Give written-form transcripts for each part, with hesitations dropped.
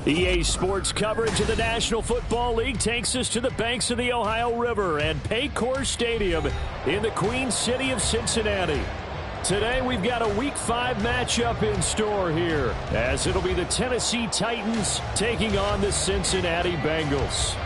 EA Sports coverage of the National Football League takes us to the banks of the Ohio River and Paycor Stadium in the Queen City of Cincinnati. Today we've got a Week 5 matchup in store here, as it'll be the Tennessee Titans taking on the Cincinnati Bengals.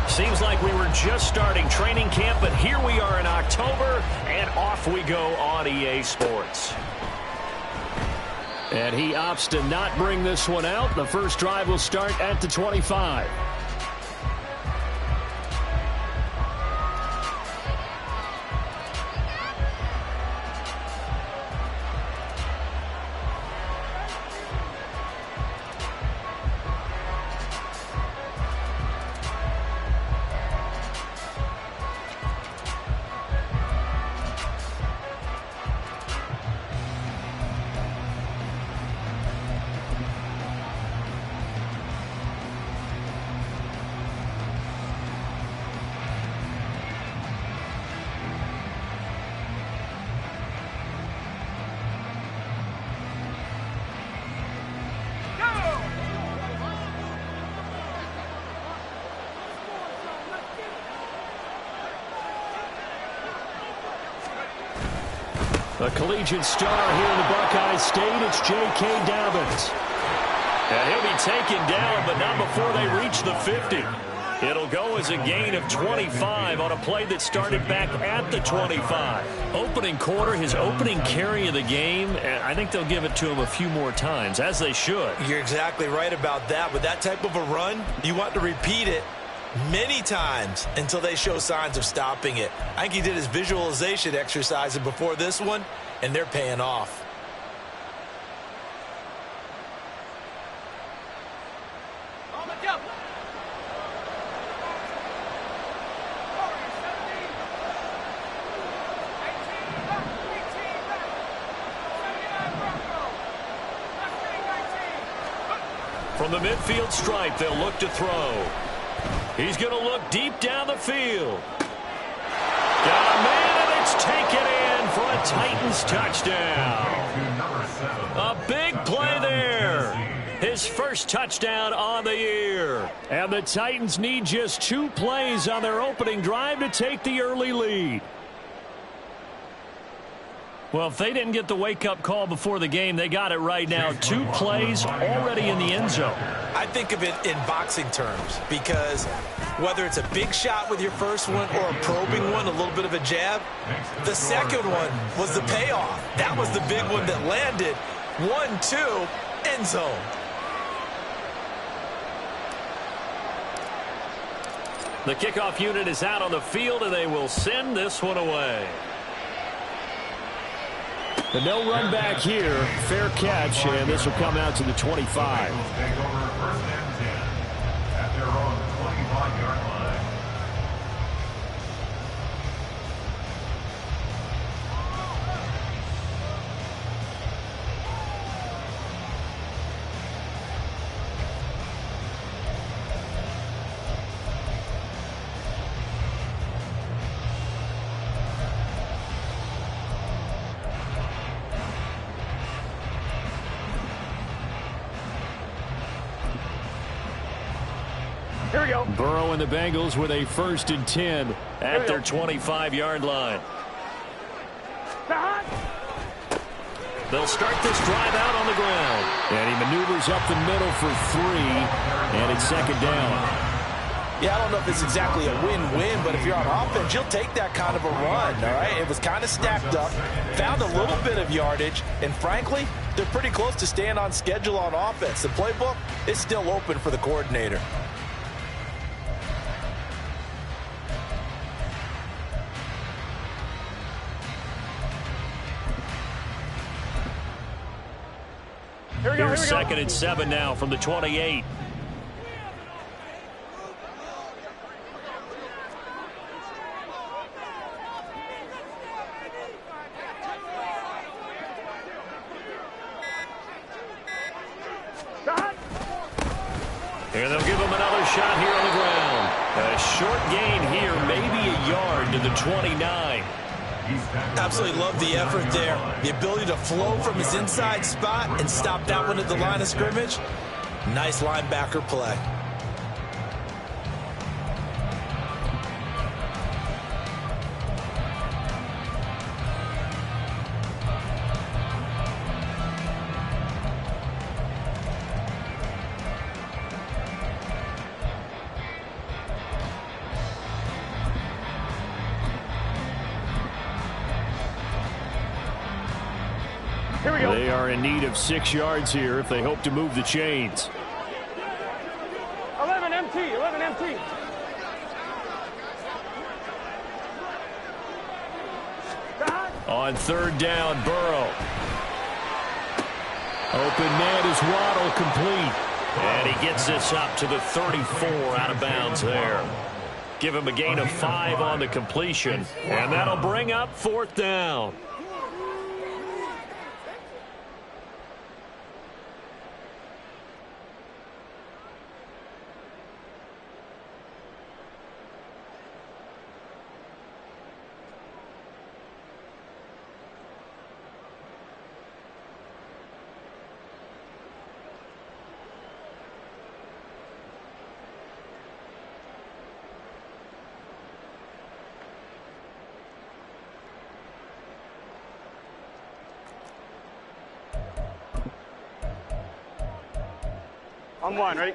Seems like we were just starting training camp, but here we are in October, and off we go on EA Sports. And he opts to not bring this one out. The first drive will start at the 25. A collegiate star here in the Buckeye State, it's J.K. Dobbins. And he'll be taken down, but not before they reach the 50. It'll go as a gain of 25 on a play that started back at the 25. Opening quarter, his opening carry of the game, and I think they'll give it to him a few more times, as they should. You're exactly right about that. With that type of a run, you want to repeat it many times until they show signs of stopping it. I think he did his visualization exercise before this one, and they're paying off. From the midfield stripe, they'll look to throw. He's going to look deep down the field. Got a man, and it's taken in for a Titans touchdown. A big play there. His first touchdown on the year. And the Titans need just 2 plays on their opening drive to take the early lead. Well, if they didn't get the wake-up call before the game, they got it right now. 2 plays already in the end zone. I think of it in boxing terms, because whether it's a big shot with your first one or a probing one, a little bit of a jab, the second one was the payoff. That was the big one that landed. 1-2, end zone. The kickoff unit is out on the field, and they will send this one away. And no run back here. Fair catch, and this will come out to the 25. At their own 25-yard line. Here we go. Burrow and the Bengals with a 1st and 10 at their 25-yard line. They'll start this drive out on the ground. And he maneuvers up the middle for 3, and it's 2nd down. Yeah, I don't know if it's exactly a win-win, but if you're on offense, you'll take that kind of a run, all right? It was kind of stacked up, found a little bit of yardage, and frankly, they're pretty close to staying on schedule on offense. The playbook is still open for the coordinator. Here's 2nd and 7 now from the 28. And they'll give him another shot here on the ground. A short gain here, maybe a yard to the 29. Absolutely love the effort there. The ability to flow from his inside spot and stop that one at the line of scrimmage. Nice linebacker play. They are in need of 6 yards here if they hope to move the chains. 11 MT, 11 MT. On 3rd down, Burrow. Open man is Waddle, complete. And he gets this up to the 34, out of bounds there. Give him a gain of 5 on the completion. And that'll bring up 4th down. On 1, ready?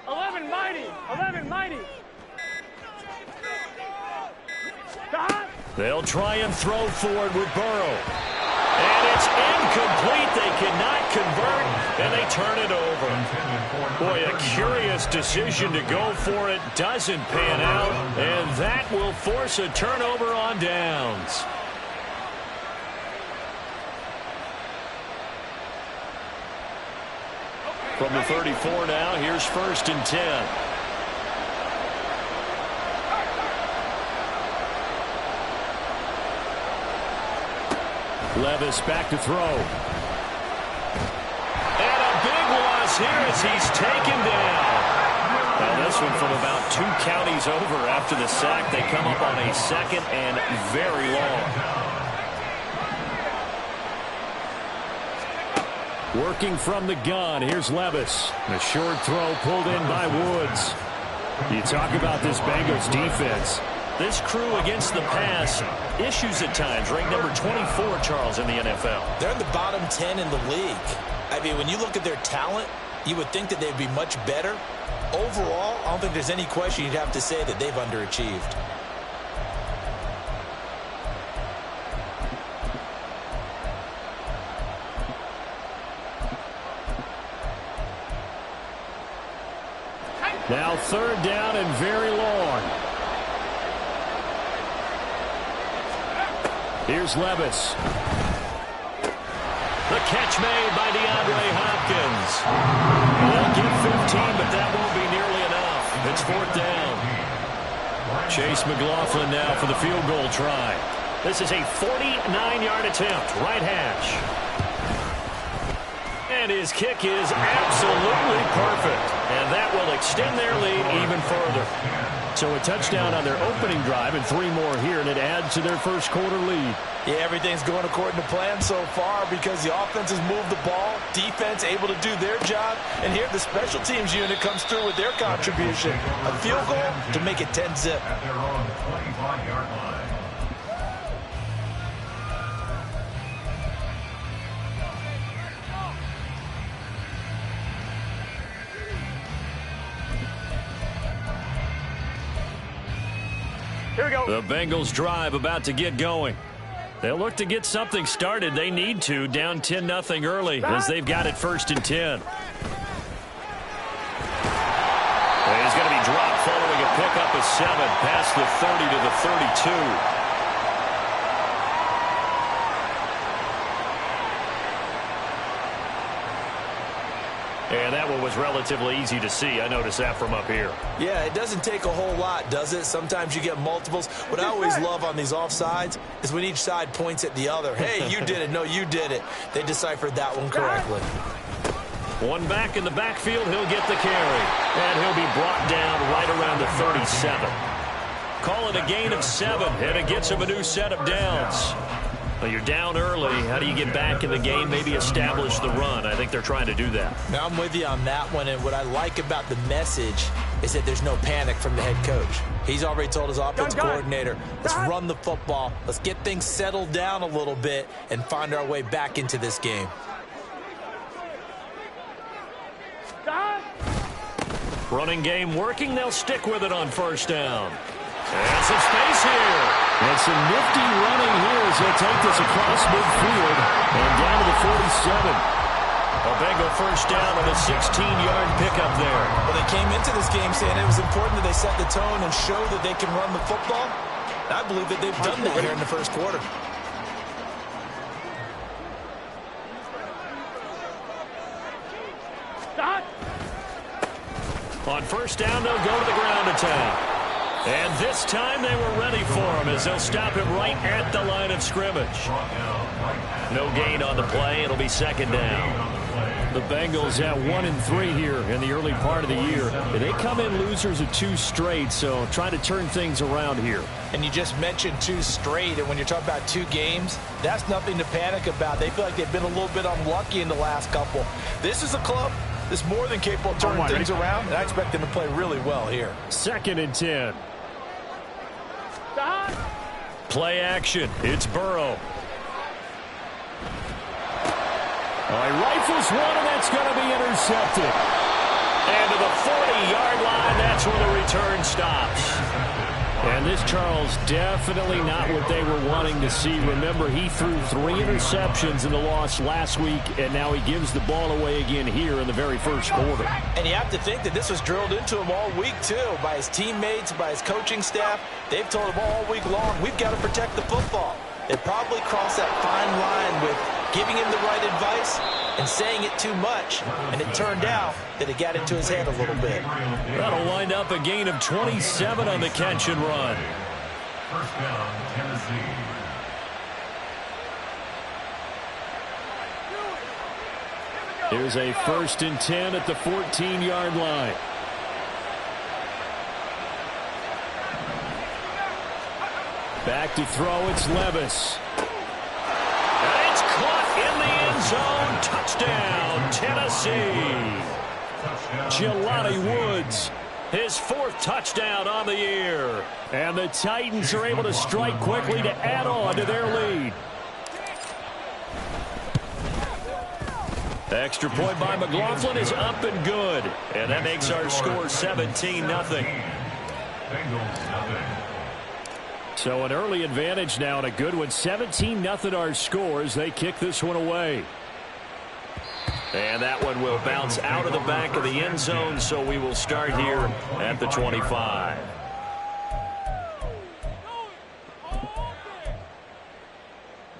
11 mighty, 11 mighty. They'll try and throw forward with Burrow. And it's incomplete. They cannot convert, and they turn it over. Boy, a curious decision to go for it. Doesn't pan out, and that will force a turnover on downs. From the 34 now, here's 1st and 10. Levis back to throw. And a big loss here as he's taken down. Now this one from about 2 counties over after the sack. They come up on a 2nd and very long. Working from the gun, here's Levis. A short throw pulled in by Woods. You talk about this Bengals defense. This crew against the pass, issues at times. Ranked number 24, Charles, in the NFL. They're in the bottom 10 in the league. I mean, when you look at their talent, you would think that they'd be much better. Overall, I don't think there's any question you'd have to say that they've underachieved. Now 3rd down and very long. Here's Levis. The catch made by DeAndre Hopkins. They'll get 15, but that won't be nearly enough. It's 4th down. Chase McLaughlin now for the field goal try. This is a 49-yard attempt, right hash. And his kick is absolutely perfect. And that will extend their lead even further. So a touchdown on their opening drive and 3 more here, and it adds to their 1st quarter lead. Yeah, everything's going according to plan so far because the offense has moved the ball, defense able to do their job, and here the special teams unit comes through with their contribution. A field goal to make it 10-zip. At their own 25-yard line. Here we go. The Bengals drive about to get going. They'll look to get something started. They need to, down 10-0 early as they've got it 1st and 10. He's going to be dropped following a pickup of 7 past the 30 to the 32. And that one was relatively easy to see. I noticed that from up here. Yeah, it doesn't take a whole lot, does it? Sometimes you get multiples. What I always love on these offsides is when each side points at the other. Hey, you did it. No, you did it. They deciphered that one correctly. One back in the backfield. He'll get the carry. And he'll be brought down right around the 37. Call it a gain of 7, and it gets him a new set of downs. Well, you're down early. How do you get back in the game? Maybe establish the run. I think they're trying to do that. Now, I'm with you on that one, and what I like about the message is that there's no panic from the head coach. He's already told his offensive coordinator, let's run the football, let's get things settled down a little bit and find our way back into this game. Running game working. They'll stick with it on first down. And some space here. And some nifty running here as they'll take this across midfield and down to the 47. A Bengal first down on a 16-yard pickup there. Well, they came into this game saying it was important that they set the tone and show that they can run the football. I believe that they've done that here in the first quarter. On first down, they'll go to the ground attack. And this time they were ready for him as they'll stop him right at the line of scrimmage. No gain on the play. It'll be second down. The Bengals at 1-3 here in the early part of the year. They come in losers of 2 straight, so trying to turn things around here. And you just mentioned 2 straight, and when you're talking about 2 games, that's nothing to panic about. They feel like they've been a little bit unlucky in the last couple. This is a club that's more than capable of turning things around, and I expect them to play really well here. 2nd and 10. Play action. It's Burrow. He rifles one, and that's going to be intercepted. And to the 40-yard line, that's where the return stops. And this, Charles, definitely not what they were wanting to see. Remember, he threw 3 interceptions in the loss last week, and now he gives the ball away again here in the very first quarter. And you have to think that this was drilled into him all week, too, by his teammates, by his coaching staff. They've told him all week long, we've got to protect the football. They probably crossed that fine line with giving him the right advice and saying it too much, and it turned out that it got into his head a little bit. That'll wind up a gain of 27 on the catch and run. First down, Tennessee. Here's a 1st and 10 at the 14-yard line. Back to throw, it's Levis. And it's caught in the end zone. Touchdown, Tennessee. Jelani Woods. His 4th touchdown on the year. And the Titans are able to strike quickly to add on to their lead. Extra point by McLaughlin is up and good. And that makes our score 17-0. Bengals, nothing. So an early advantage now and a good one. 17-0 our score as they kick this one away. And that one will bounce out of the back of the end zone, so we will start here at the 25.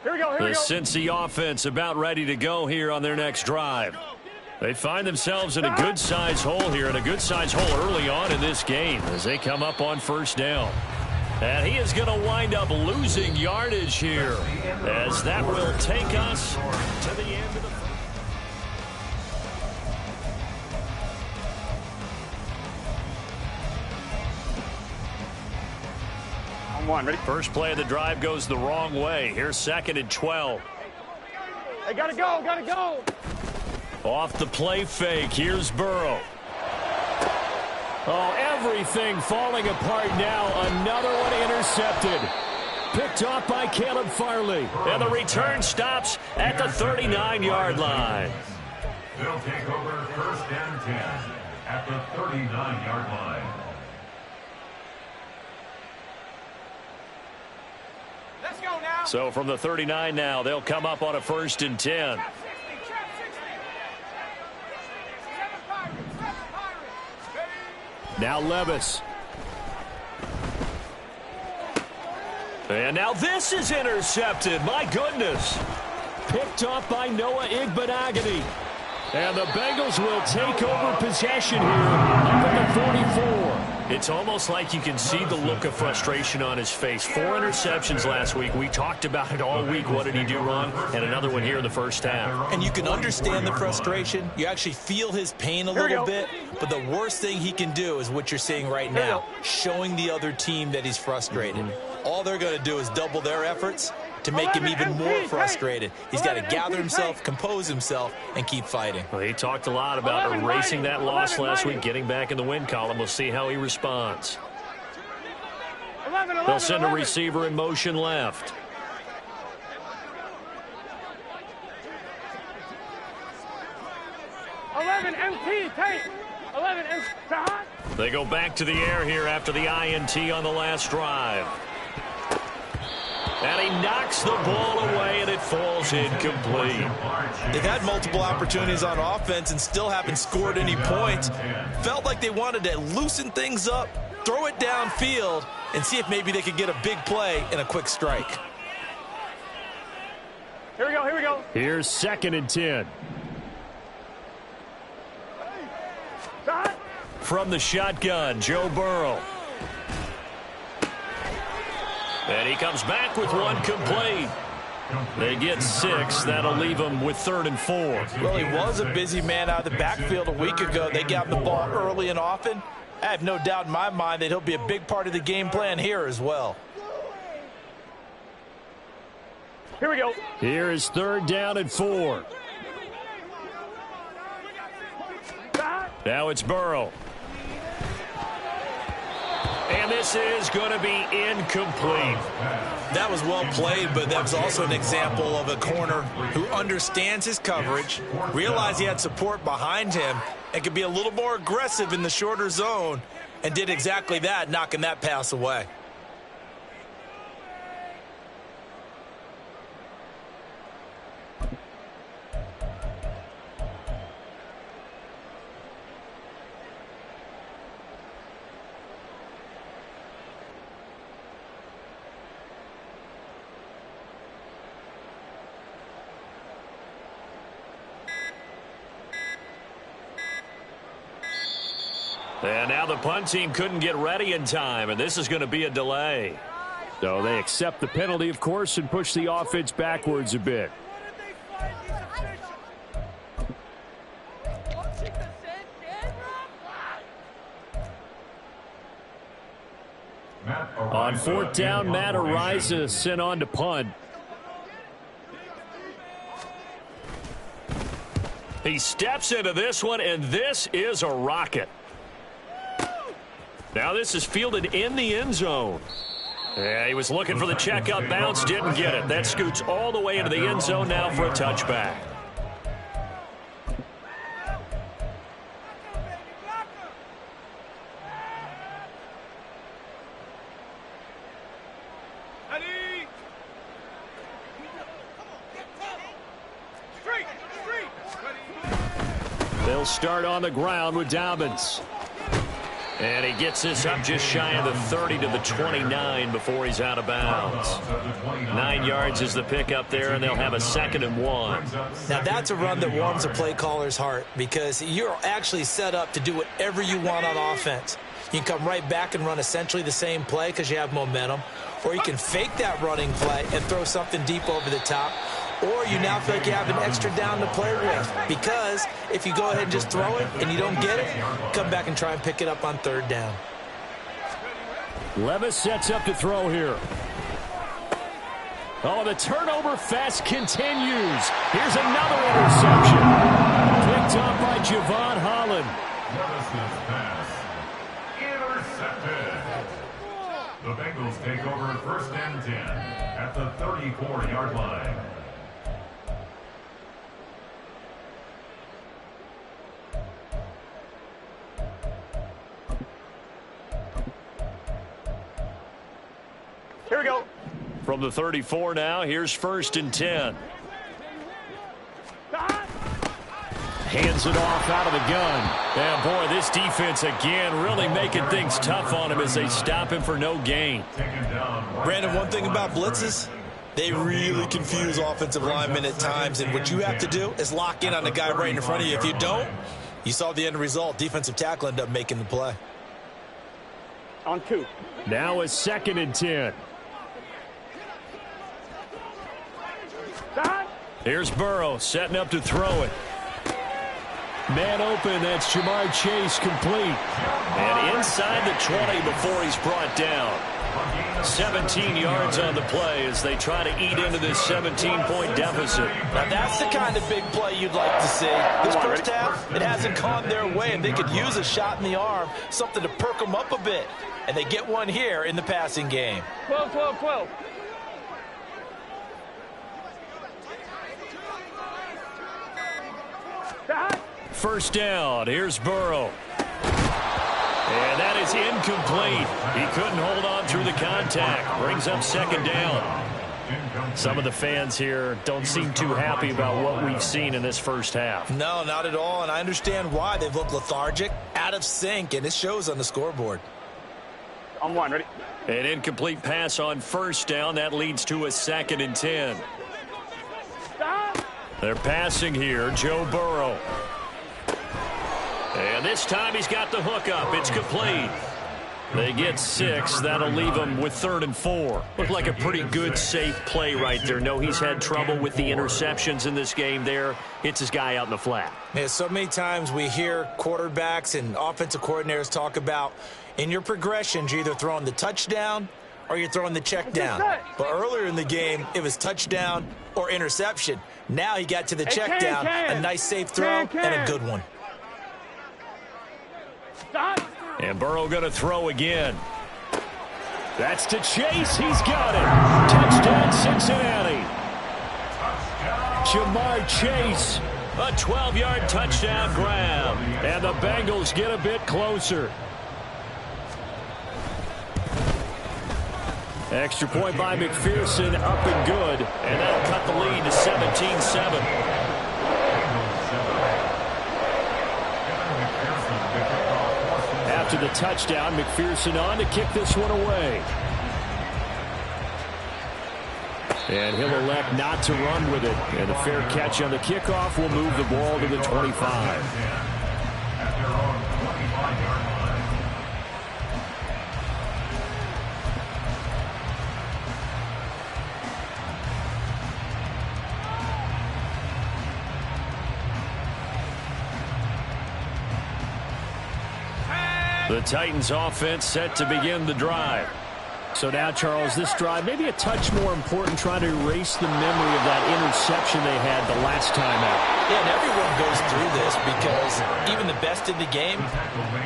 Here we go, here we The go. Cincy offense about ready to go here on their next drive. They find themselves in a good-sized hole here, and a good-sized hole early on in this game as they come up on first down. And he is going to wind up losing yardage here as that will take us to the end of the first. On 1, ready? First play of the drive goes the wrong way. Here's 2nd and 12. Hey, gotta go, gotta go. Off the play fake, here's Burrow. Oh, everything falling apart now. Another one intercepted. Picked off by Caleb Farley. And the return stops at the 39-yard line. They'll take over first and 10 at the 39-yard line. Let's go now. So from the 39 now, they'll come up on a 1st and 10. Now Levis. And now this is intercepted. My goodness. Picked off by Noah Igbenogany. And the Bengals will take over possession here up at the 44. It's almost like you can see the look of frustration on his face. 4 interceptions last week. We talked about it all week. What did he do wrong? And another one here in the first half. And you can understand the frustration. You actually feel his pain a little bit. But the worst thing he can do is what you're seeing right now, showing the other team that he's frustrated. All they're going to do is double their efforts to make him even more frustrated. He's got to gather himself, compose himself, and keep fighting. Well, he talked a lot about erasing that loss last week, getting back in the win column. We'll see how he responds. They'll send a receiver in motion left. They go back to the air here after the INT on the last drive. And he knocks the ball away, and it falls incomplete. They've had multiple opportunities on offense and still haven't scored any points. Felt like they wanted to loosen things up, throw it downfield, and see if maybe they could get a big play and a quick strike. Here we go, here we go. Here's 2nd and 10. From the shotgun, Joe Burrow. And he comes back with one complete. They get 6. That'll leave them with 3rd and 4. Well, he was a busy man out of the backfield a week ago. They got him the ball early and often. I have no doubt in my mind that he'll be a big part of the game plan here as well. Here we go. Here is 3rd down and 4. Now it's Burrow. And this is going to be incomplete. That was well played, but that was also an example of a corner who understands his coverage, realized he had support behind him, and could be a little more aggressive in the shorter zone, and did exactly that, knocking that pass away. And now the punt team couldn't get ready in time, and this is going to be a delay. So they accept the penalty, of course, and push the offense backwards a bit. On 4th down, Matt Ariza sent on to punt. He steps into this one, and this is a rocket. Now this is fielded in the end zone. Yeah, he was looking for the checkup bounce, didn't get it. That scoots all the way into the end zone now for a touchback. They'll start on the ground with Dobbins. And he gets this up just shy of the 30 to the 29 before he's out of bounds. 9 yards is the pickup there, and they'll have a 2nd and 1. Now that's a run that warms a play caller's heart because you're actually set up to do whatever you want on offense. You can come right back and run essentially the same play because you have momentum, or you can fake that running play and throw something deep over the top, or you now feel like you have an extra down to play with because if you go ahead and just throw it and you don't get it, come back and try and pick it up on 3rd down. Levis sets up to throw here. Oh, the turnover fest continues. Here's another interception. Picked up by Javon Holland. Levis's pass intercepted. The Bengals take over 1st and 10 at the 34-yard line. Here we go. From the 34 now, here's 1st and 10. Hands it off out of the gun. And boy, this defense again really making things tough on him as they stop him for no gain. Brandon, one thing about blitzes, They really confuse offensive linemen at times, and what you have to do is lock in on the guy right in front of you. If you don't, you saw the end result. Defensive tackle ended up making the play. On 2. Now a 2nd and 10. Here's Burrow setting up to throw it. Man open, that's Jamar Chase, complete. And inside the 20 before he's brought down. 17 yards on the play as they try to eat into this 17-point deficit. Now that's the kind of big play you'd like to see. This first half, it hasn't gone their way, and they could use a shot in the arm, something to perk them up a bit. And they get one here in the passing game. 12, 12, 12. First down. Here's Burrow. And that is incomplete. He couldn't hold on through the contact. Brings up 2nd down. Some of the fans here don't seem too happy about what we've seen in this first half. No, not at all, and I understand why. They've looked lethargic, out of sync, and it shows on the scoreboard. On 1, ready? An incomplete pass on first down. That leads to a 2nd and 10. They're passing here. Joe Burrow. And this time he's got the hook up. It's complete. They get 6. That'll leave them with 3rd and 4. Looked like a pretty good, safe play right there. No, he's had trouble with the interceptions in this game there. Hits his guy out in the flat. Yeah, so many times we hear quarterbacks and offensive coordinators talk about in your progressions, you're either throwing the touchdown or you're throwing the check down. But earlier in the game, it was touchdown or interception. Now he got to the check down. A nice, safe throw and a good one. And Burrow going to throw again. That's to Chase. He's got it. Touchdown, Cincinnati. Jamar Chase. A 12-yard touchdown grab. And the Bengals get a bit closer. Extra point by McPherson, up and good. And that'll cut the lead to 17-7. After the touchdown, McPherson on to kick this one away. And he'll elect not to run with it. And a fair catch on the kickoff will move the ball to the 25. The Titans offense set to begin the drive. So now, Charles, this drive maybe a touch more important, trying to erase the memory of that interception they had the last time out. Yeah, and everyone goes through this because even the best in the game,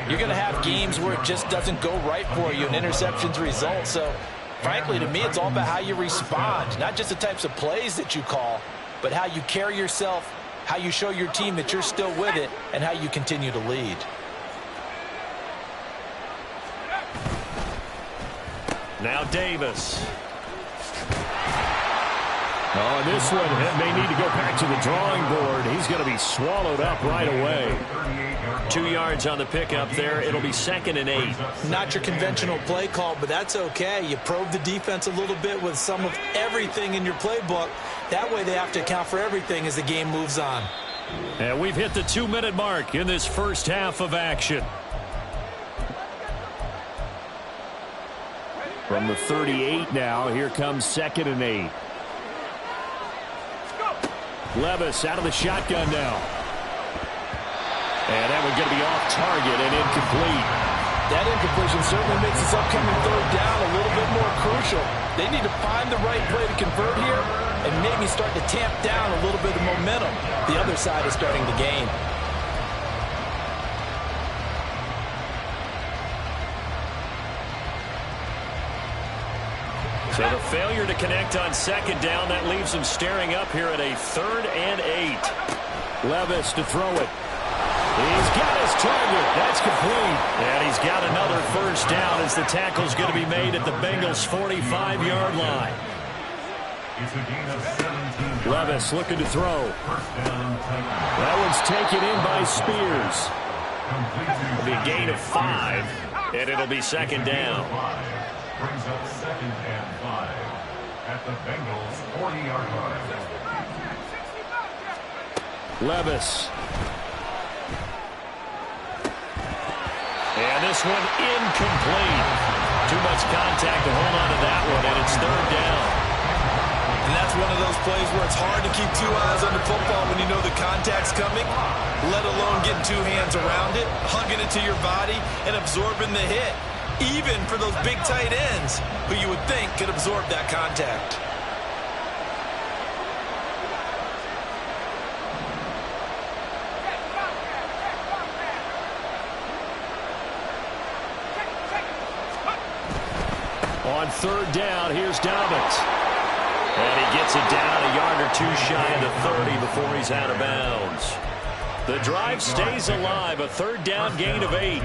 you're going to have games where it just doesn't go right for you and interceptions result. So, frankly, to me, it's all about how you respond, not just the types of plays that you call, but how you carry yourself, how you show your team that you're still with it, and how you continue to lead. Now Davis. Oh, this one may need to go back to the drawing board. He's going to be swallowed up right away. 2 yards on the pickup there. It'll be 2nd and 8. Not your conventional play call, but that's okay. You probe the defense a little bit with some of everything in your playbook. That way they have to account for everything as the game moves on. And we've hit the 2-minute mark in this first half of action. From the 38 now, here comes 2nd and 8. Levis out of the shotgun now. And that one's going to be off target and incomplete. That incompletion certainly makes this upcoming 3rd down a little bit more crucial. They need to find the right play to convert here and maybe start to tamp down a little bit of momentum. The other side is starting to gain. So the failure to connect on 2nd down, that leaves them staring up here at a 3rd and 8. Levis to throw it. He's got his target. That's complete. And he's got another first down as the tackle's going to be made at the Bengals' 45-yard line. Levis looking to throw. That one's taken in by Spears. It'll be a gain of 5, and it'll be 2nd down. Brings up 2nd and 5 at the Bengals' 40-yard line. Levis. And this one incomplete. Too much contact to hold on to that one, and it's third down. And that's one of those plays where it's hard to keep two eyes on the football when you know the contact's coming, let alone getting two hands around it, hugging it to your body, and absorbing the hit, even for those big tight ends who you would think could absorb that contact. On third down, here's Dobbins. And he gets it down a yard or two shy of the 30 before he's out of bounds. The drive stays alive, a third down gain of 8.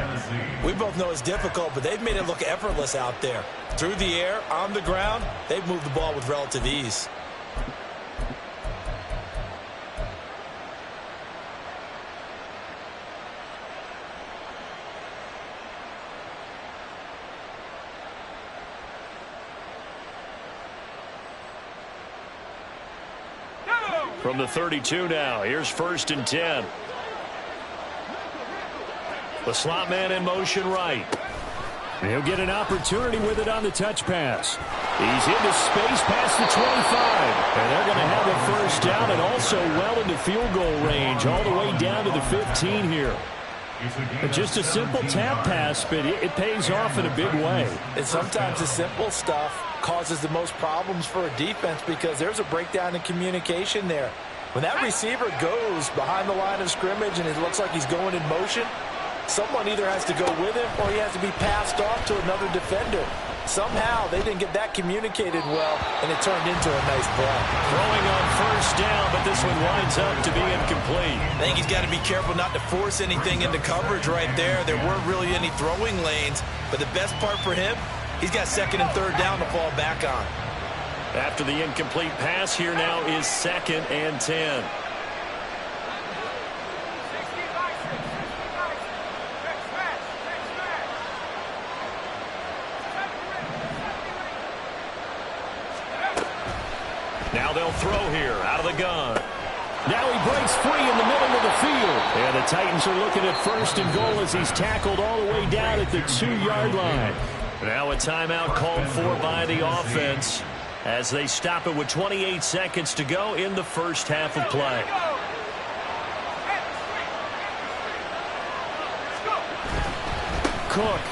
We both know it's difficult, but they've made it look effortless out there. Through the air, on the ground, they've moved the ball with relative ease. From the 32 now, here's 1st and 10. The slot man in motion right. He'll get an opportunity with it on the touch pass. He's into space past the 25. And they're going to have a first down and also well into field goal range all the way down to the 15 here. Just a simple tap pass, but it pays off in a big way. And sometimes the simple stuff causes the most problems for a defense because there's a breakdown in communication there. When that receiver goes behind the line of scrimmage and it looks like he's going in motion, someone either has to go with him or he has to be passed off to another defender. Somehow they didn't get that communicated well, and it turned into a nice play. Throwing on first down, but this one winds up to be incomplete. I think he's got to be careful not to force anything into coverage right there. There weren't really any throwing lanes, but the best part for him, he's got 2nd and 3rd down to fall back on. After the incomplete pass, here now is 2nd and 10. Now they'll throw here out of the gun. Now he breaks free in the middle of the field. And the Titans are looking at 1st and goal as he's tackled all the way down at the 2-yard line. Now a timeout called for by the offense as they stop it with 28 seconds to go in the first half of play. Cook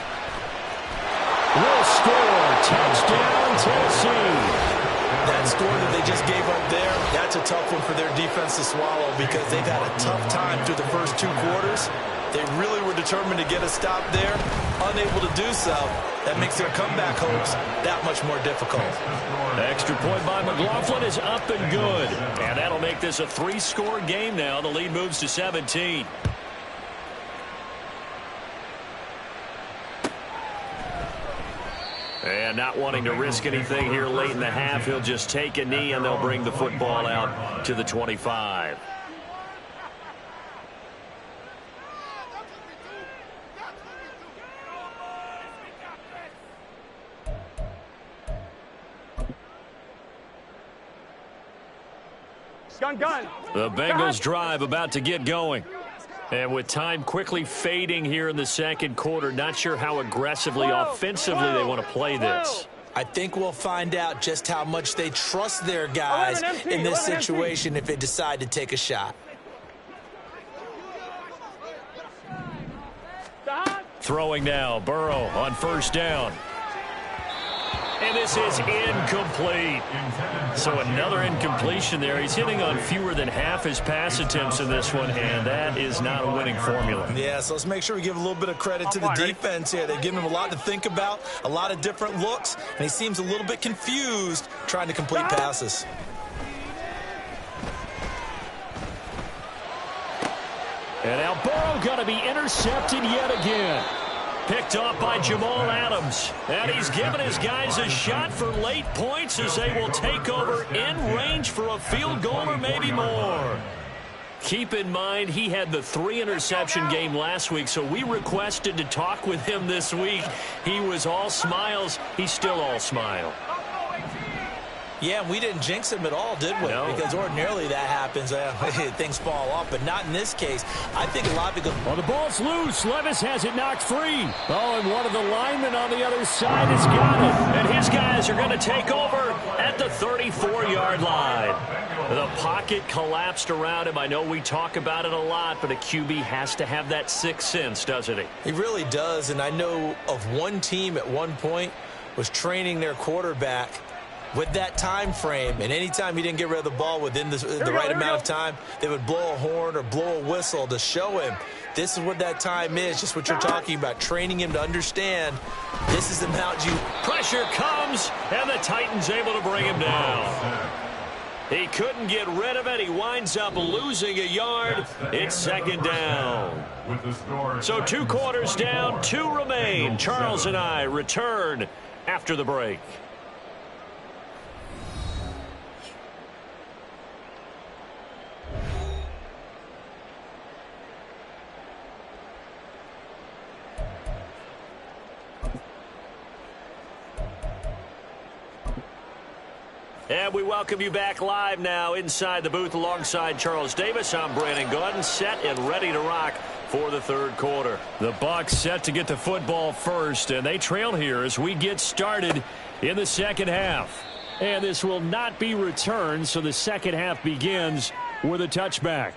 will score. Touchdown, Tennessee. That score that they just gave up there, that's a tough one for their defense to swallow because they've had a tough time through the first 2 quarters. They really were determined to get a stop there, unable to do so. That makes their comeback hopes that much more difficult. Extra point by McLaughlin is up and good. And that'll make this a 3-score game now. The lead moves to 17. And not wanting to risk anything here late in the half, he'll just take a knee and they'll bring the football out to the 25. Gun. The Bengals drive about to get going. And with time quickly fading here in the second quarter, not sure how aggressively, offensively they want to play this. I think we'll find out just how much they trust their guys in this situation if they decide to take a shot. Throwing now, Burrow on 1st down. And this is incomplete. So another incompletion there. He's hitting on fewer than half his pass attempts in this one, and that is not a winning formula. Yeah, so let's make sure we give a little bit of credit to the defense here. They've given him a lot to think about, a lot of different looks, and he seems a little bit confused trying to complete passes. And now Burrow going to be intercepted yet again. Picked off by Jamal Adams. And he's given his guys a shot for late points as they will take over in range for a field goal or maybe more. Keep in mind, he had the 3-interception game last week, so we requested to talk with him this week. He was all smiles. He's still all smile. Yeah, and we didn't jinx him at all, did we? No. Because ordinarily that happens. Things fall off, but not in this case. I think a lot because... Well, the ball's loose. Levis has it knocked free. Oh, and one of the linemen on the other side has got it. And his guys are going to take over at the 34-yard line. The pocket collapsed around him. I know we talk about it a lot, but a QB has to have that sixth sense, doesn't he? He really does, and I know of one team at one point was training their quarterback with that time frame, and anytime he didn't get rid of the ball within the right amount of time, they would blow a horn or blow a whistle to show him this is what that time is, just what you're talking about, training him to understand this is the amount you... Pressure comes, and the Titans able to bring him down. He couldn't get rid of it. He winds up losing a yard. It's second down. So 2 quarters down, 2 remain. Charles and I return after the break. And we welcome you back live now inside the booth alongside Charles Davis. I'm Brandon Gordon, set and ready to rock for the third quarter. The Bucs set to get the football first, and they trail here as we get started in the second half. And this will not be returned, so the second half begins with a touchback.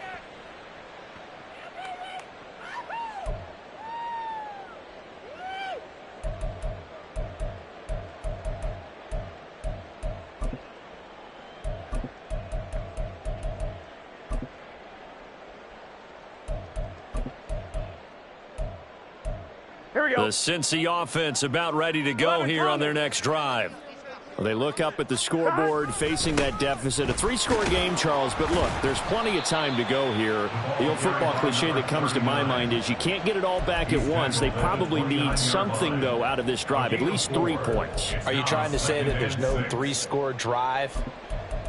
The Cincy offense about ready to go here on their next drive. Well, they look up at the scoreboard facing that deficit. A 3-score game, Charles, but look, there's plenty of time to go here. The old football cliche that comes to my mind is you can't get it all back at once. They probably need something, though, out of this drive, at least 3 points. Are you trying to say that there's no 3-score drive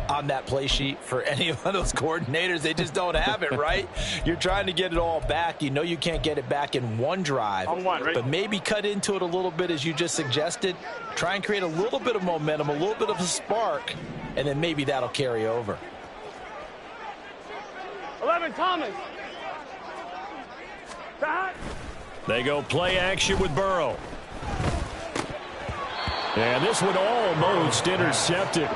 on that play sheet for any of those coordinators? They just don't have it, right? You're trying to get it all back. You know you can't get it back in one drive, but maybe cut into it a little bit as you just suggested. Try and create a little bit of momentum, a little bit of a spark, and then maybe that'll carry over. 11, Thomas. They go play action with Burrow. And this one almost intercepted.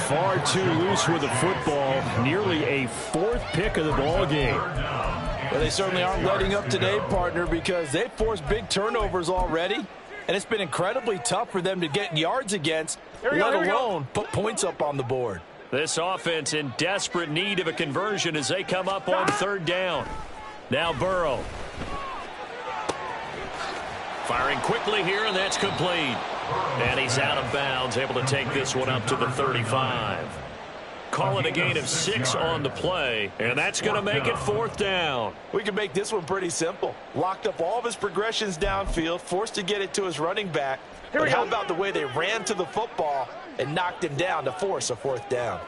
Far too loose with the football. Nearly a 4th pick of the ball game. Well, they certainly aren't letting up today, partner, because they've forced big turnovers already. And it's been incredibly tough for them to get yards against, let alone put points up on the board. This offense in desperate need of a conversion as they come up on 3rd down. Now Burrow. Firing quickly here, and that's complete. And he's out of bounds, able to take this one up to the 35. Call it a gain of 6 on the play, and that's going to make it 4th down. We can make this one pretty simple. Locked up all of his progressions downfield, forced to get it to his running back. But how about the way they ran to the football and knocked him down to force a 4th down?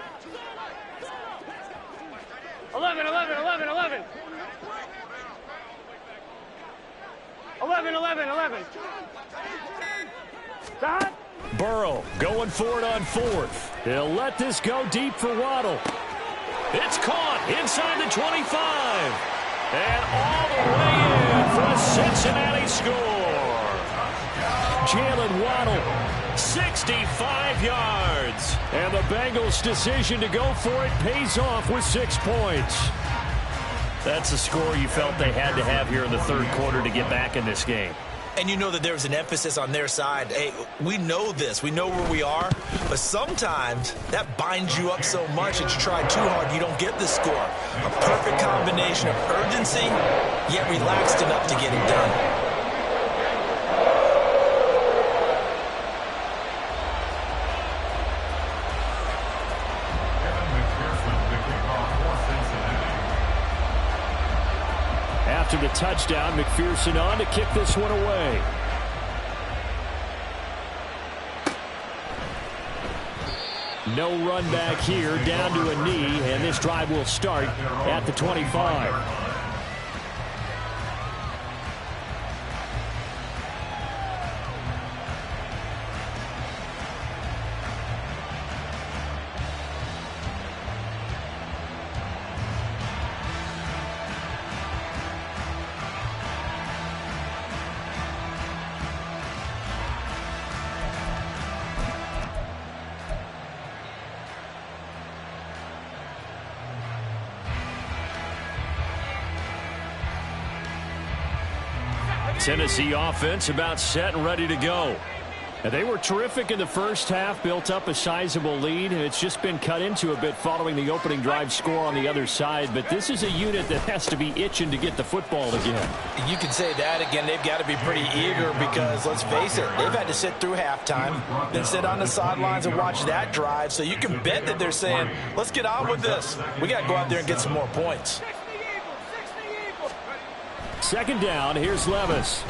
11, 11, 11, 11. 11, 11, 11. Burrow going for it on 4th. He'll let this go deep for Waddle. It's caught inside the 25. And all the way in for a Cincinnati score. Jalen Waddle, 65 yards. And the Bengals' decision to go for it pays off with 6 points. That's a score you felt they had to have here in the 3rd quarter to get back in this game. And you know that there was an emphasis on their side. Hey, we know this. We know where we are. But sometimes that binds you up so much that you try too hard, you don't get the score. A perfect combination of urgency, yet relaxed enough to get it done. After the touchdown, McPherson on to kick this one away. No run back here, down to a knee, and this drive will start at the 25. Tennessee offense about set and ready to go. And they were terrific in the first half, built up a sizable lead, and it's just been cut into a bit following the opening drive score on the other side. But this is a unit that has to be itching to get the football again. You can say that again. They've got to be pretty eager because, let's face it, they've had to sit through halftime, then sit on the sidelines and watch that drive. So you can bet that they're saying, let's get on with this. We got to go out there and get some more points. Second down, here's Levis.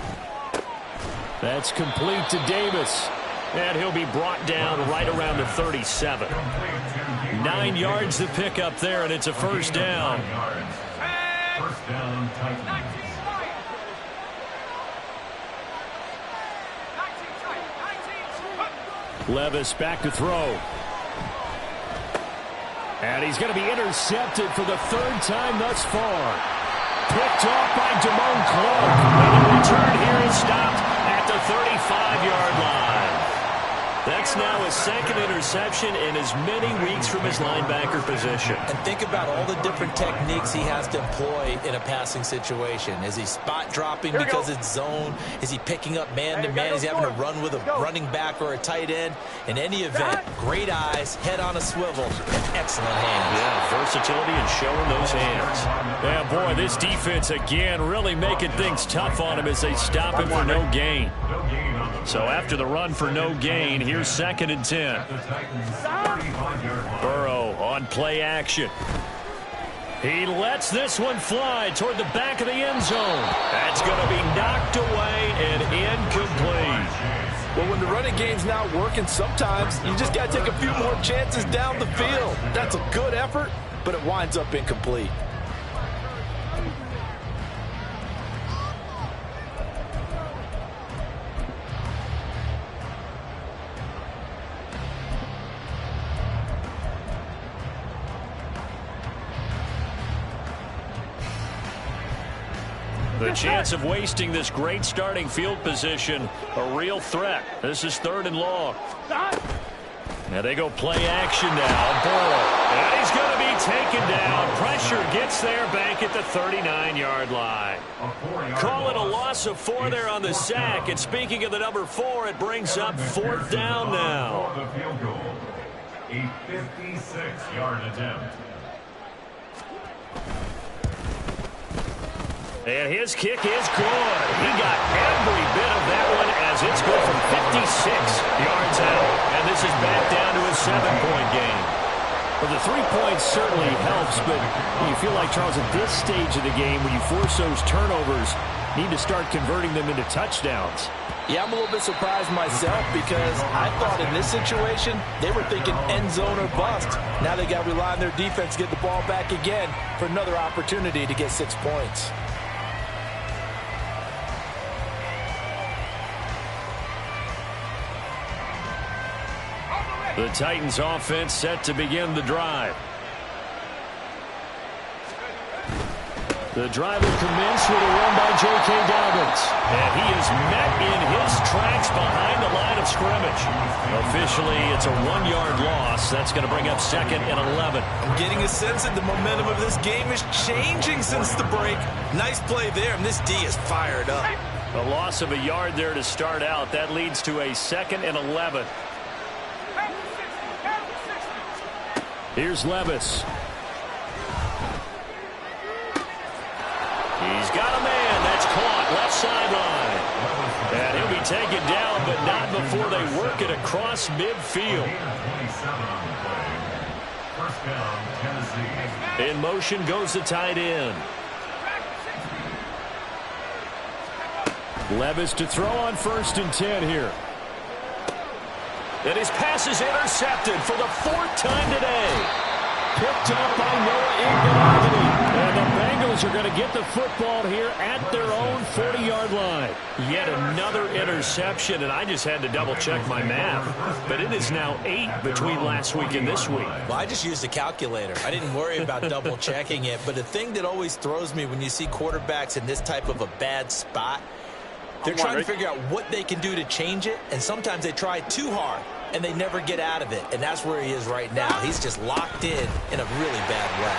That's complete to Davis. And he'll be brought down right around the 37. 9 yards to pick up there, and it's a first down. First down, Titans. Levis back to throw. And he's going to be intercepted for the third time thus far. Picked off by Damone Clark. And the return here is stopped at the 35-yard line. That's now his second interception in as many weeks from his linebacker position. And think about all the different techniques he has to employ in a passing situation. Is he spot dropping because it's zone? Is he picking up man-to-man? Is he having to run with a running back or a tight end? In any event, great eyes, head on a swivel, and excellent hands. Yeah, versatility and showing those hands. Yeah, boy, this defense again really making things tough on him as they stop him for no gain. So after the run for no gain, here's 2nd and 10. Burrow on play action. He lets this one fly toward the back of the end zone. That's going to be knocked away and incomplete. Well, when the running game's not working, sometimes you just got to take a few more chances down the field. That's a good effort, but it winds up incomplete. The chance of wasting this great starting field position, a real threat. This is 3rd and long. Now they go play action now. Burrow. And he's going to be taken down. Pressure gets there back at the 39-yard line. Call it a loss of 4 there on the sack. And speaking of the number 4, it brings up 4th down now. A 56-yard attempt. And his kick is good. He got every bit of that one as it's good from 56 yards out. And this is back down to a 7-point game. Well, the 3 points certainly helps, but you feel like, Charles, at this stage of the game, when you force those turnovers, you need to start converting them into touchdowns. Yeah, I'm a little bit surprised myself because I thought in this situation, they were thinking end zone or bust. Now they got to rely on their defense to get the ball back again for another opportunity to get 6 points. The Titans offense set to begin the drive. The drive will commence with a run by J.K. Dobbins. And he is met in his tracks behind the line of scrimmage. Officially, it's a 1-yard loss. That's going to bring up 2nd and 11. I'm getting a sense that the momentum of this game is changing since the break. Nice play there, and this D is fired up. A loss of a yard there to start out. That leads to a 2nd and 11. Here's Levis. He's got a man that's caught left sideline. And he'll be taken down, but not before they work it across midfield. In motion goes the tight end. Levis to throw on 1st and 10 here. And his pass is intercepted for the 4th time today. Picked up by Noah Iguodala. And the Bengals are going to get the football here at their own 40-yard line. Yet another interception, and I just had to double-check my math. But it is now 8 between last week and this week. Well, I just used a calculator. I didn't worry about double-checking it. But the thing that always throws me when you see quarterbacks in this type of a bad spot, they're trying to figure out what they can do to change it, and sometimes they try too hard, and they never get out of it. And that's where he is right now. He's just locked in a really bad way.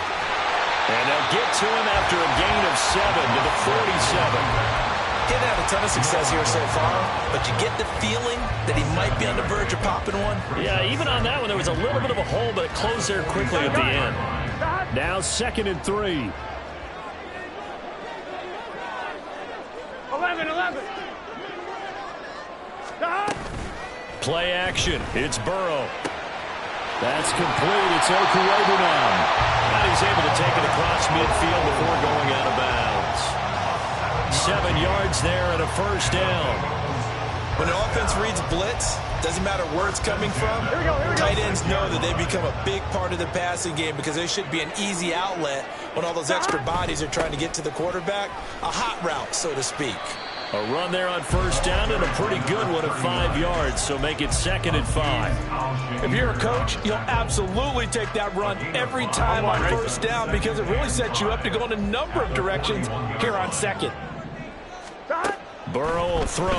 And they'll get to him after a gain of 7 to the 47. getting had a ton of success here so far, but you get the feeling that he might be on the verge of popping one. Yeah, even on that one, there was a little bit of a hole, but it closed there quickly at the end. Now 2nd and 3. 11. Play action. It's Burrow. That's complete. It's Okurobu now. And he's able to take it across midfield before going out of bounds. 7 yards there and a first down. When the offense reads blitz, doesn't matter where it's coming from, tight ends know that they become a big part of the passing game because they should be an easy outlet when all those extra bodies are trying to get to the quarterback. A hot route, so to speak. A run there on first down and a pretty good one at 5 yards, so make it 2nd and 5. If you're a coach, you'll absolutely take that run every time on first down because it really sets you up to go in a number of directions here on 2nd. Burrow will throw.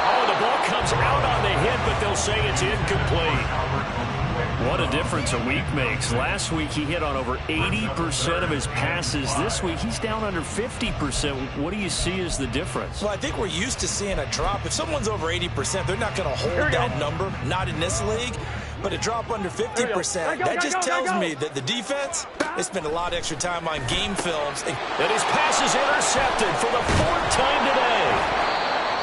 Oh, the ball comes out on the hit, but they'll say it's incomplete. What a difference a week makes. Last week he hit on over 80% of his passes. This week he's down under 50%. What do you see as the difference? Well, I think we're used to seeing a drop. If someone's over 80%, they're not going to hold that number, not in this league. But a drop under 50%, that just tells me that the defense, they spend a lot of extra time on game films. And his pass is intercepted for the 4th time today.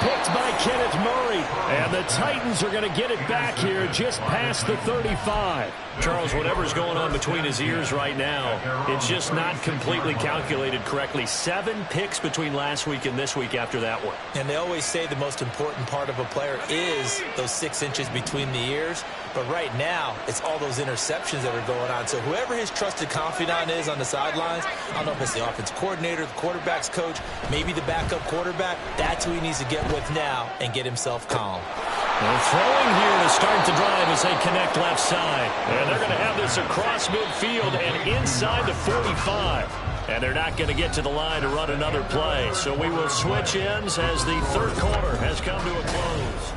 Picked by Kenneth Murray. And the Titans are going to get it back here just past the 35. Charles, whatever's going on between his ears right now, it's just not completely calculated correctly. 7 picks between last week and this week after that one. And they always say the most important part of a player is those 6 inches between the ears. But right now, it's all those interceptions that are going on. So whoever his trusted confidant is on the sidelines, I don't know if it's the offense coordinator, the quarterback's coach, maybe the backup quarterback, that's who he needs to get with now and get himself calm. They're throwing here to start the drive as they connect left side. And they're going to have this across midfield and inside the 45. And they're not going to get to the line to run another play. So we will switch ends as the 3rd quarter has come to a close.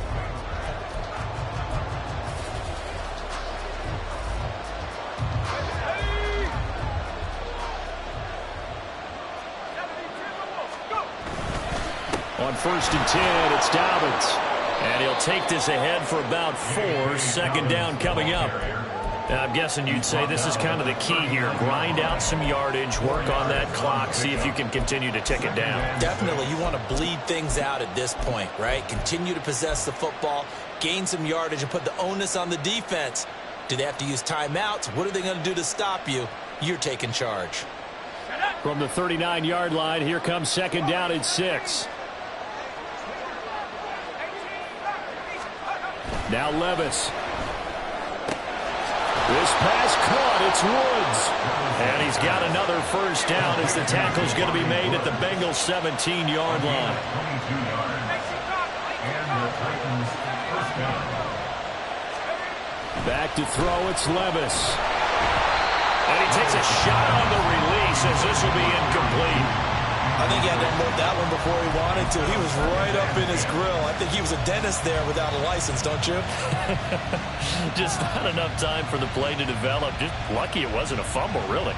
On 1st and 10, it's Dobbins. And he'll take this ahead for about 4. 2nd down coming up. I'm guessing you'd say this is kind of the key here. Grind out some yardage, work on that clock, see if you can continue to tick it down. Definitely. You want to bleed things out at this point, right? Continue to possess the football, gain some yardage, and put the onus on the defense. Do they have to use timeouts? What are they going to do to stop you? You're taking charge. From the 39-yard line, here comes 2nd down and 6. Now Levis. This pass caught. It's Woods. And he's got another first down as the tackle's going to be made at the Bengals' 17-yard line. Back to throw. It's Levis. And he takes a shot on the release as this will be incomplete. I think he had to unload that one before he wanted to. He was right up in his grill. I think he was a dentist there without a license, don't you? Just not enough time for the play to develop. Just lucky it wasn't a fumble, really.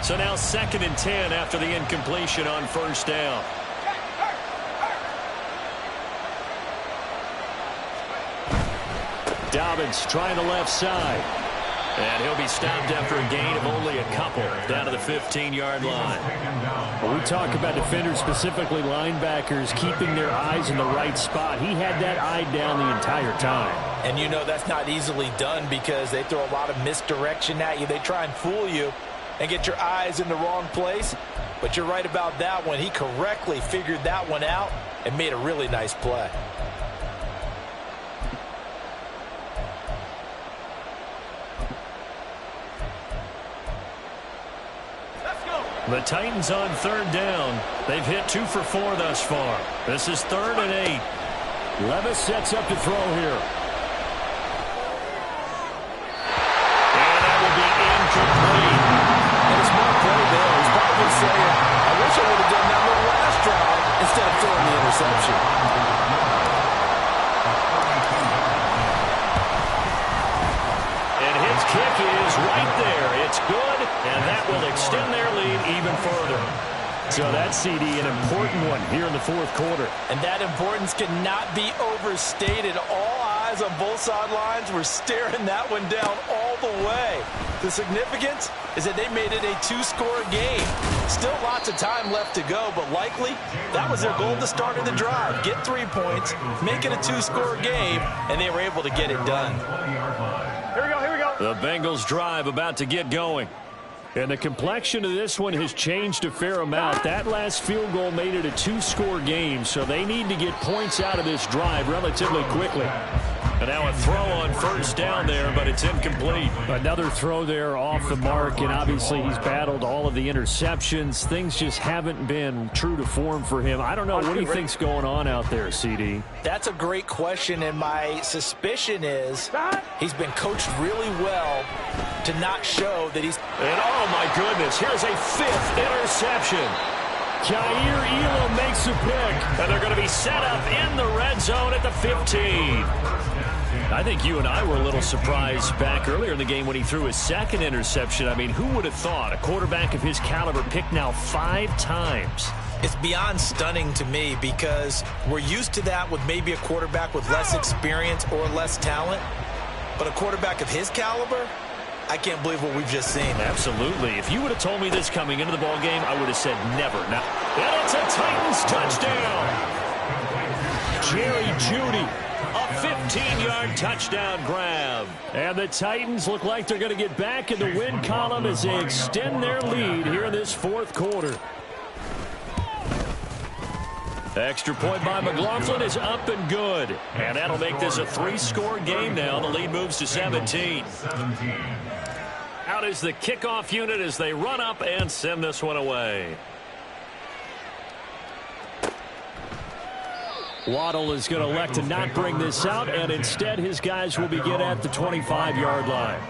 So now 2nd and 10 after the incompletion on first down. Dobbins trying the left side. And he'll be stopped after a gain of only a couple down to the 15-yard line. When we talk about defenders, specifically linebackers, keeping their eyes in the right spot, he had that eye down the entire time. And you know that's not easily done because they throw a lot of misdirection at you. They try and fool you and get your eyes in the wrong place. But you're right about that one. He correctly figured that one out and made a really nice play. The Titans on 3rd down. They've hit 2 for 4 thus far. This is 3rd and 8. Levis sets up to throw here. And that will be incomplete. And it's more play there. He's probably saying, I wish I would have done that little last drive instead of throwing the interception. So that CD, an important one here in the fourth quarter. And that importance cannot be overstated. All eyes on both sidelines were staring that one down all the way. The significance is that they made it a two-score game. Still lots of time left to go, but likely that was their goal at the start of the drive. Get 3 points, make it a two-score game, and they were able to get it done. Here we go, here we go. The Bengals drive about to get going. And the complexion of this one has changed a fair amount. That last field goal made it a two-score game, so they need to get points out of this drive relatively quickly. And now a throw on first down there, but it's incomplete. Another throw there off the mark, and obviously he's battled all of the interceptions. Things just haven't been true to form for him. I don't know. What do you think's going on out there, CD? That's a great question, and my suspicion is he's been coached really well to not show that he's... And oh my goodness, here's a fifth interception. Jair Elam makes a pick, and they're going to be set up in the red zone at the 15. I think you and I were a little surprised back earlier in the game when he threw his second interception. I mean, who would have thought a quarterback of his caliber picked now 5 times? It's beyond stunning to me because we're used to that with maybe a quarterback with less experience or less talent. But a quarterback of his caliber, I can't believe what we've just seen. Absolutely. If you would have told me this coming into the ball game, I would have said never. Now, and it's a Titans touchdown. Jerry Jeudy, a 15-yard touchdown grab. And the Titans look like they're going to get back in the win column as they extend their lead here in this fourth quarter. Extra point by McLaughlin is up and good. And that'll make this a 3-score game now. The lead moves to 17. Out is the kickoff unit as they run up and send this one away. Waddle is going to elect to not bring this out, and instead his guys will begin at the 25-yard line.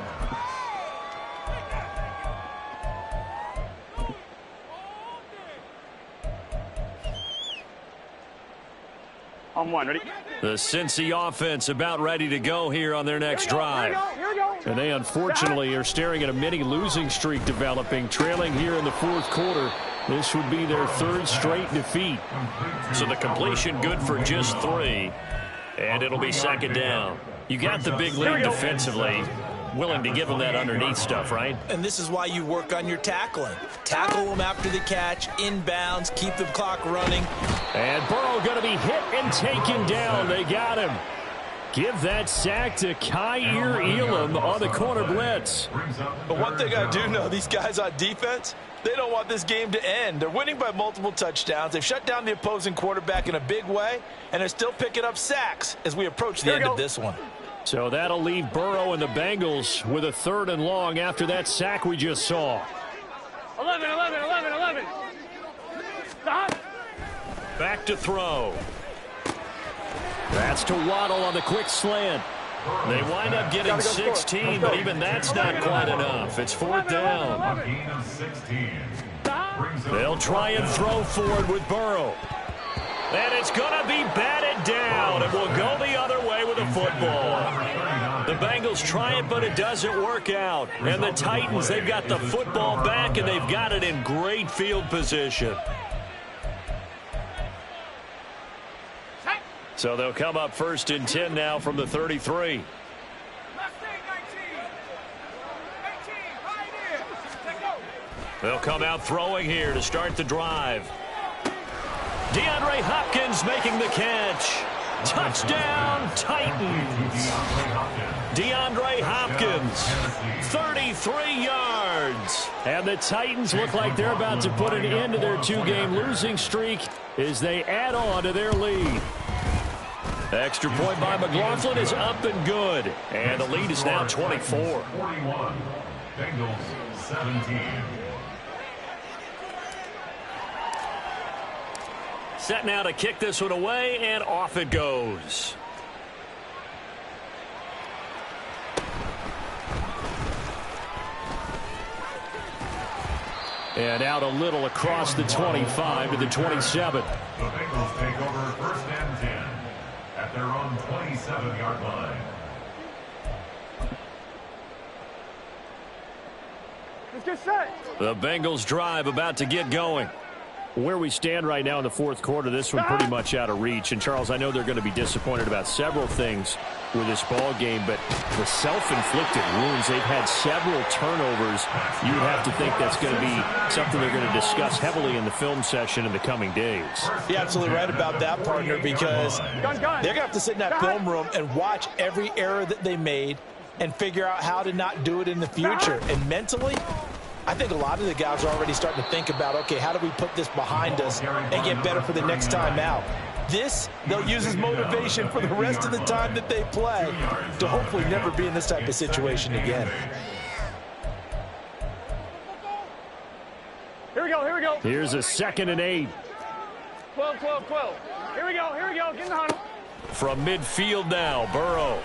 On one, ready? The Cincy offense about ready to go here on their next drive. Here we go. And they unfortunately are staring at a mini losing streak developing, trailing here in the fourth quarter. This would be their 3rd straight defeat. So the completion good for just 3. And it'll be second down. You got the big lead defensively. Willing to give them that underneath stuff, right? And this is why you work on your tackling. Tackle them after the catch, inbounds, keep the clock running. And Burrow going to be hit and taken down. They got him. Give that sack to Jair Elam on the corner blitz. But one thing I do know, these guys on defense, they don't want this game to end. They're winning by multiple touchdowns. They've shut down the opposing quarterback in a big way, and they're still picking up sacks as we approach the end of this one. So that'll leave Burrow and the Bengals with a 3rd and long after that sack we just saw. 11. Stop. Back to throw. That's to Waddle on the quick slant. They wind up getting 16, but even that's not quite enough. It's 4th down. They'll try and throw forward with Burrow. And it's going to be batted down, and we'll go the other way with the football. The Bengals try it, but it doesn't work out. And the Titans, they've got the football back, and they've got it in great field position. So they'll come up 1st and 10 now from the 33. They'll come out throwing here to start the drive. DeAndre Hopkins making the catch. Touchdown, Titans. DeAndre Hopkins, 33 yards. And the Titans look like they're about to put an end to their 2-game losing streak as they add on to their lead. Extra point by McLaughlin is up and good. And the lead is now 24. 41. Bengals 17. Set now to kick this one away, and off it goes. And out a little across the 25 to the 27. The Bengals take over 1st and 10 at their own 27-yard line. Let's get set. The Bengals drive about to get going. Where we stand right now in the fourth quarter, this one pretty much out of reach. And, Charles, I know they're going to be disappointed about several things with this ball game, but the self-inflicted wounds, they've had several turnovers. You would have to think that's going to be something they're going to discuss heavily in the film session in the coming days. You're absolutely right about that, partner, because they're going to have to sit in that film room and watch every error that they made and figure out how to not do it in the future. And mentally, I think a lot of the guys are already starting to think about, okay, how do we put this behind us and get better for the next time out? This, they'll use as motivation for the rest of the time that they play to hopefully never be in this type of situation again. Here we go, here we go. Here's a 2nd and 8. 12, 12, 12. Here we go, get in the huddle. From midfield now, Burrow.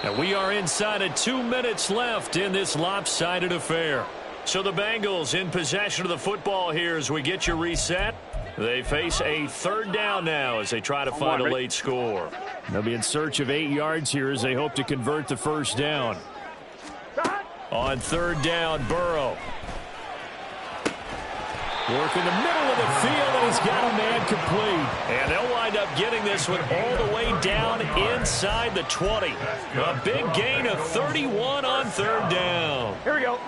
And we are inside of 2 minutes left in this lopsided affair. So the Bengals in possession of the football here as we get you reset. They face a 3rd down now as they try to find a late score. They'll be in search of 8 yards here as they hope to convert the 1st down. On 3rd down, Burrow. Work in the middle of the field, and he's got a man complete. And they'll wind up getting this one all the way down inside the 20. A big gain of 31 on 3rd down. Here we go.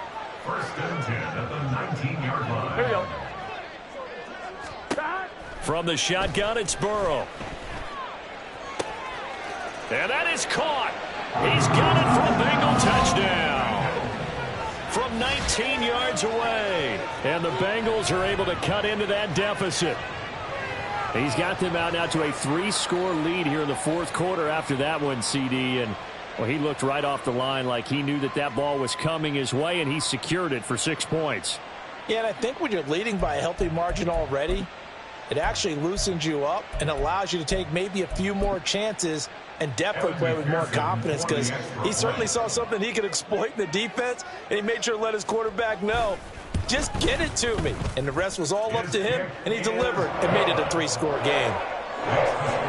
1st and 10 at the 19-yard line. Here we go. From the shotgun, it's Burrow. And that is caught. He's got it for a Bengal touchdown. From 19 yards away. And the Bengals are able to cut into that deficit. He's got them out now to a 3-score lead here in the fourth quarter after that one, CD. And, well, he looked right off the line like he knew that that ball was coming his way, and he secured it for 6 points. Yeah, and I think when you're leading by a healthy margin already, it actually loosens you up and allows you to take maybe a few more chances and definitely play with more confidence, because he certainly saw something he could exploit in the defense, and he made sure to let his quarterback know, just get it to me. And the rest was all up to him, and he delivered and made it a 3-score game.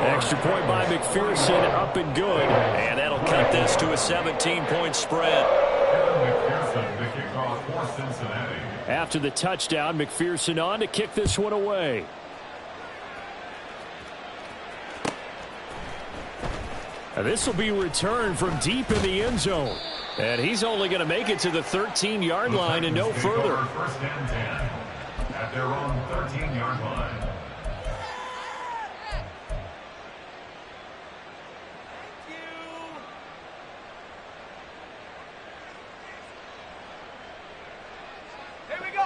Extra point by McPherson, up and good. And that'll cut this to a 17-point spread. After the touchdown, McPherson on to kick this one away. And this will be returned from deep in the end zone. And he's only going to make it to the 13-yard line and no further. 1st and 10 at their own 13-yard line.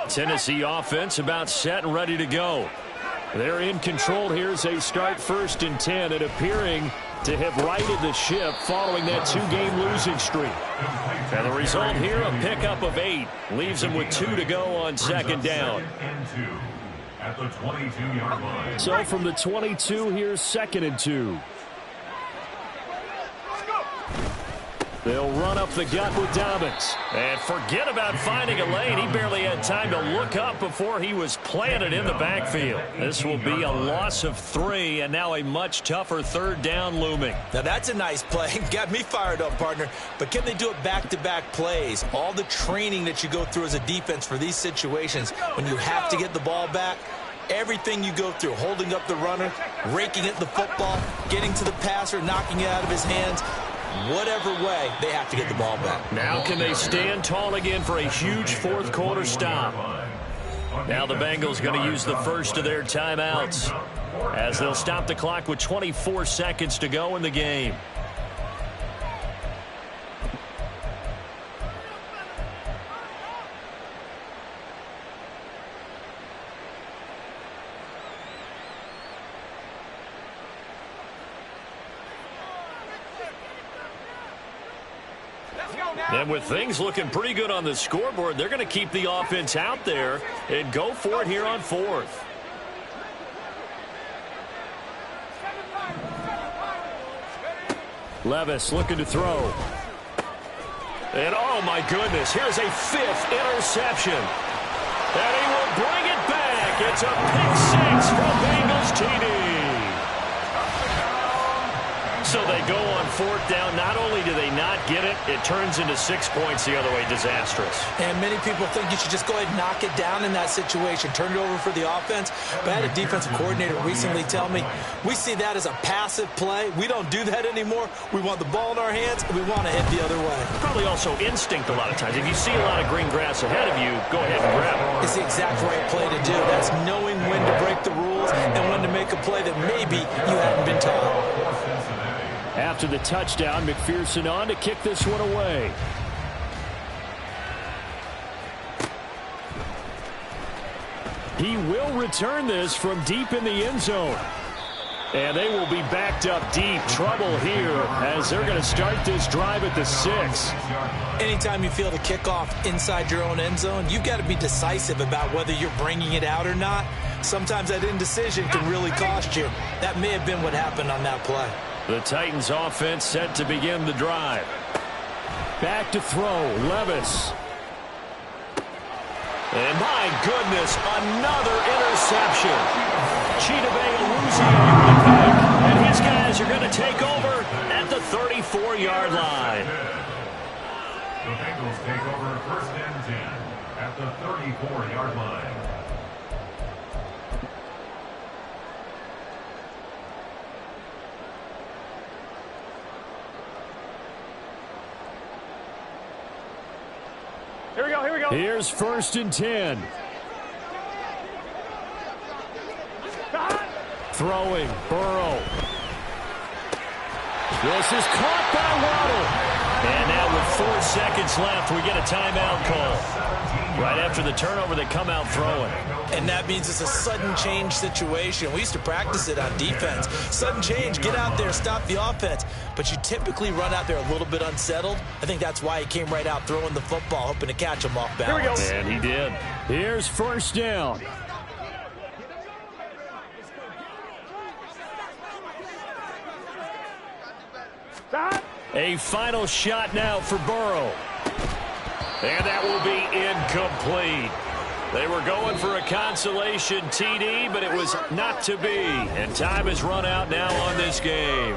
Tennessee offense about set and ready to go. They're in control here as they start 1st and 10 and appearing to have righted the ship following that 2-game losing streak. And the result here, a pickup of 8. Leaves them with 2 to go on 2nd down. At the 22-yard line. So from the 22, here's 2nd and 2. They'll run up the gut with Dobbins. And forget about finding a lane. He barely had time to look up before he was planted in the backfield. This will be a loss of 3, and now a much tougher 3rd down looming. Now that's a nice play. Got me fired up, partner. But can they do it back-to-back plays? All the training that you go through as a defense for these situations, when you have to get the ball back, everything you go through, holding up the runner, raking at the football, getting to the passer, knocking it out of his hands, whatever way, they have to get the ball back. Now can they stand tall again for a huge fourth quarter stop? Now the Bengals going to use the first of their timeouts as they'll stop the clock with 24 seconds to go in the game. And with things looking pretty good on the scoreboard, they're going to keep the offense out there and go for it here on 4th. Levis looking to throw. And oh my goodness, here's a 5th interception. And he will bring it back. It's a pick 6 from Bengals TD. So they go on fourth down. Not only do they not get it, it turns into 6 points the other way. Disastrous. And many people think you should just go ahead and knock it down in that situation. Turn it over for the offense. But I had a defensive coordinator recently tell me, we see that as a passive play. We don't do that anymore. We want the ball in our hands, and we want to head the other way. Probably also instinct a lot of times. If you see a lot of green grass ahead of you, go ahead and grab it. It's the exact right play to do. That's knowing when to break the rules and when to make a play that maybe you hadn't been taught. After the touchdown, McPherson on to kick this one away. He will return this from deep in the end zone. And they will be backed up deep. Trouble here as they're going to start this drive at the 6. Anytime you feel the kickoff inside your own end zone, you've got to be decisive about whether you're bringing it out or not. Sometimes that indecision can really cost you. That may have been what happened on that play. The Titans offense set to begin the drive. Back to throw, Levis. And my goodness, another interception. Chidobe Awuzie with the pick. And his guys are going to take over at the 34-yard line. The Bengals take over first and 10 at the 34-yard line. Here we go, here we go. Here's first and 10. Throwing, Burrow. This is caught by Waddle. And now with 4 seconds left, we get a timeout call. Right after the turnover, they come out throwing. And that means it's a sudden change situation. We used to practice it on defense. Sudden change, get out there, stop the offense. But you typically run out there a little bit unsettled. I think that's why he came right out throwing the football, hoping to catch him off balance. And he did. Here's first down. A final shot now for Burrow. And that will be incomplete. They were going for a consolation TD, but it was not to be. And time has run out now on this game.